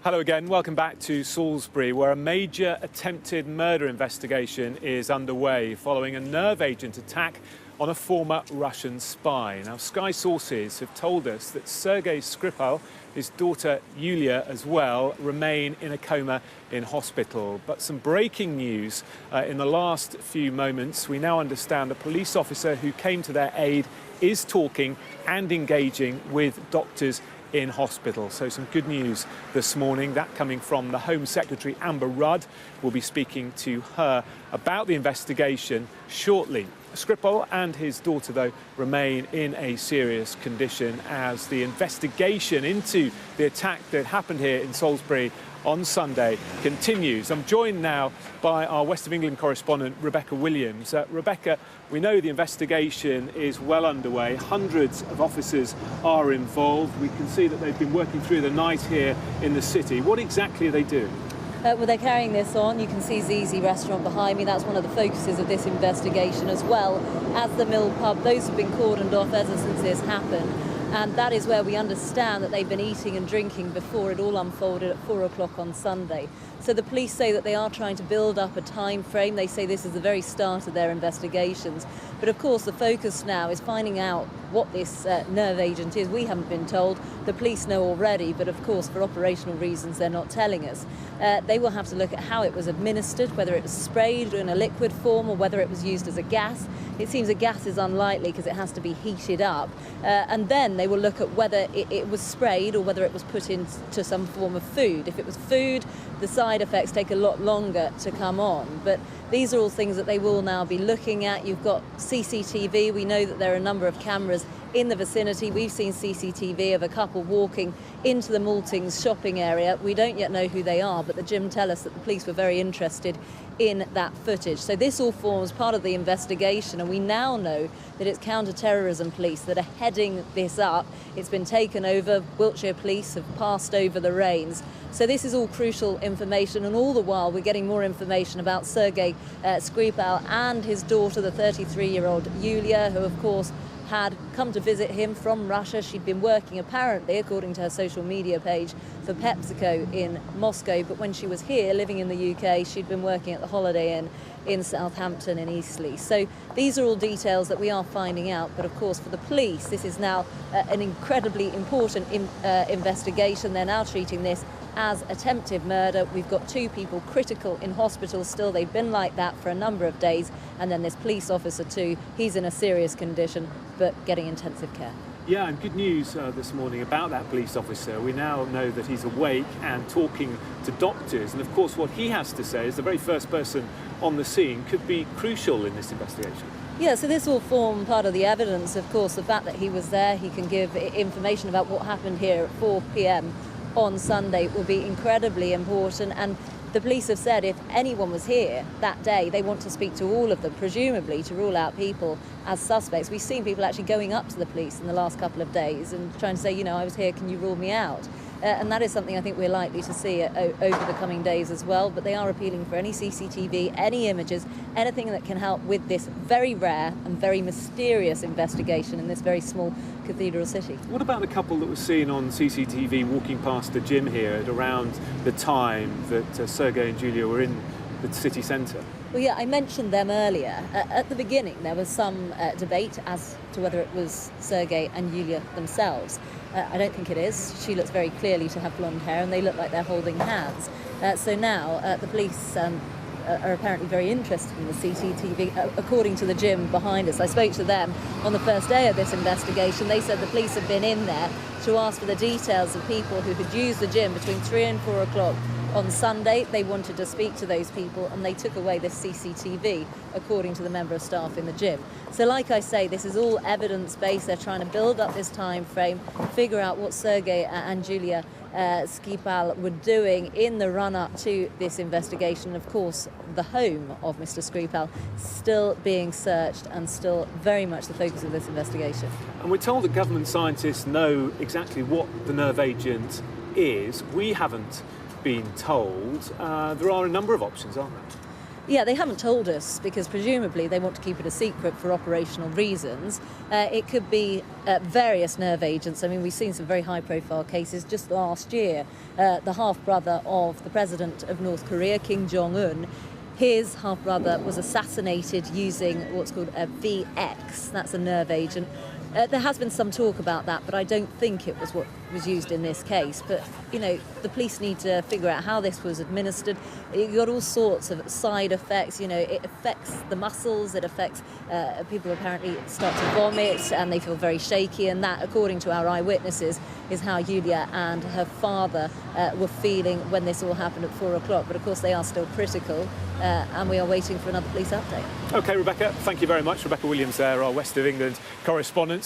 Hello again, welcome back to Salisbury, where a major attempted murder investigation is underway following a nerve agent attack on a former Russian spy. Now, Sky sources have told us that Sergei Skripal, his daughter Yulia as well, remain in a coma in hospital. But some breaking news in the last few moments. We now understand the police officer who came to their aid is talking and engaging with doctors in hospital. So some good news this morning, that coming from the Home Secretary Amber Rudd. We'll be speaking to her about the investigation shortly. Skripal and his daughter, though, remain in a serious condition as the investigation into the attack that happened here in Salisbury on Sunday continues. I'm joined now by our West of England correspondent, Rebecca Williams. Rebecca, we know the investigation is well underway. Hundreds of officers are involved. We can see that they've been working through the night here in the city. What exactly are they doing? Well, they're carrying this on. You can see Zizi restaurant behind me. That's one of the focuses of this investigation, as well as the Mill pub. Those have been cordoned off ever since this happened. And that is where we understand that they've been eating and drinking before it all unfolded at 4 o'clock on Sunday. So the police say that they are trying to build up a time frame. They say this is the very start of their investigations. But of course, the focus now is finding out what this nerve agent is. We haven't been told. The police know already, but of course, for operational reasons, they're not telling us. They will have to look at how it was administered, whether it was sprayed in a liquid form or whether it was used as a gas. It seems a gas is unlikely because it has to be heated up. And then they will look at whether it was sprayed or whether it was put into some form of food. If it was food, the side effects take a lot longer to come on. But these are all things that they will now be looking at. You've got CCTV. We know that there are a number of cameras in the vicinity. We've seen CCTV of a couple walking into the Maltings shopping area. We don't yet know who they are, but the gym tell us that the police were very interested in that footage. So this all forms part of the investigation, and we now know that it's counter-terrorism police that are heading this up. It's been taken over. Wiltshire police have passed over the reins. So this is all crucial information, and all the while we're getting more information about Sergei Skripal and his daughter, the 33-year-old Yulia, who of course had come to visit him from Russia. She'd been working, apparently, according to her social media page, for PepsiCo in Moscow. But when she was here, living in the UK, she'd been working at the Holiday Inn in Southampton in Eastleigh. So these are all details that we are finding out. But of course, for the police, this is now an incredibly important investigation. They're now treating this as attempted murder. We've got 2 people critical in hospital still. They've been like that for a number of days. And then this police officer too, he's in a serious condition, but getting intensive care. Yeah, and good news this morning about that police officer. We now know that he's awake and talking to doctors. And of course, what he has to say as the very first person on the scene could be crucial in this investigation. Yeah, so this will form part of the evidence. Of course, the fact that he was there, he can give information about what happened here at 4 p.m. on Sunday will be incredibly important. And the police have said if anyone was here that day, they want to speak to all of them, presumably to rule out people as suspects. We've seen people actually going up to the police in the last couple of days and trying to say, you know, I was here, can you rule me out? And that is something I think we're likely to see over the coming days as well. But they are appealing for any CCTV, any images, anything that can help with this very rare and very mysterious investigation in this very small cathedral city. What about the couple that was seen on CCTV walking past the gym here at around the time that Sergei and Yulia were in the city centre? Well, yeah, I mentioned them earlier. At the beginning, there was some debate as to whether it was Sergei and Yulia themselves. I don't think it is. She looks very clearly to have blonde hair, and they look like they're holding hands. So now the police are apparently very interested in the CCTV, according to the gym behind us. I spoke to them on the first day of this investigation. They said the police had been in there to ask for the details of people who had used the gym between 3 and 4 o'clock on Sunday. They wanted to speak to those people, and they took away this CCTV, according to the member of staff in the gym. So like I say, this is all evidence-based. They're trying to build up this time frame, figure out what Sergei and Yulia Skripal were doing in the run-up to this investigation. Of course, the home of Mr. Skripal still being searched and still very much the focus of this investigation. And we're told that government scientists know exactly what the nerve agent is. We haven't been told. There are a number of options, aren't there? Yeah, they haven't told us because presumably they want to keep it a secret for operational reasons. It could be various nerve agents. I mean, we've seen some very high-profile cases just last year. The half-brother of the president of North Korea, Kim Jong-un, his half-brother was assassinated using what's called a VX. That's a nerve agent. There has been some talk about that, but I don't think it was what was used in this case. But, you know, the police need to figure out how this was administered. You've got all sorts of side effects. You know, it affects the muscles, it affects people apparently start to vomit and they feel very shaky. And that, according to our eyewitnesses, is how Yulia and her father were feeling when this all happened at 4 o'clock. But, of course, they are still critical and we are waiting for another police update. OK, Rebecca, thank you very much. Rebecca Williams there, our West of England correspondent.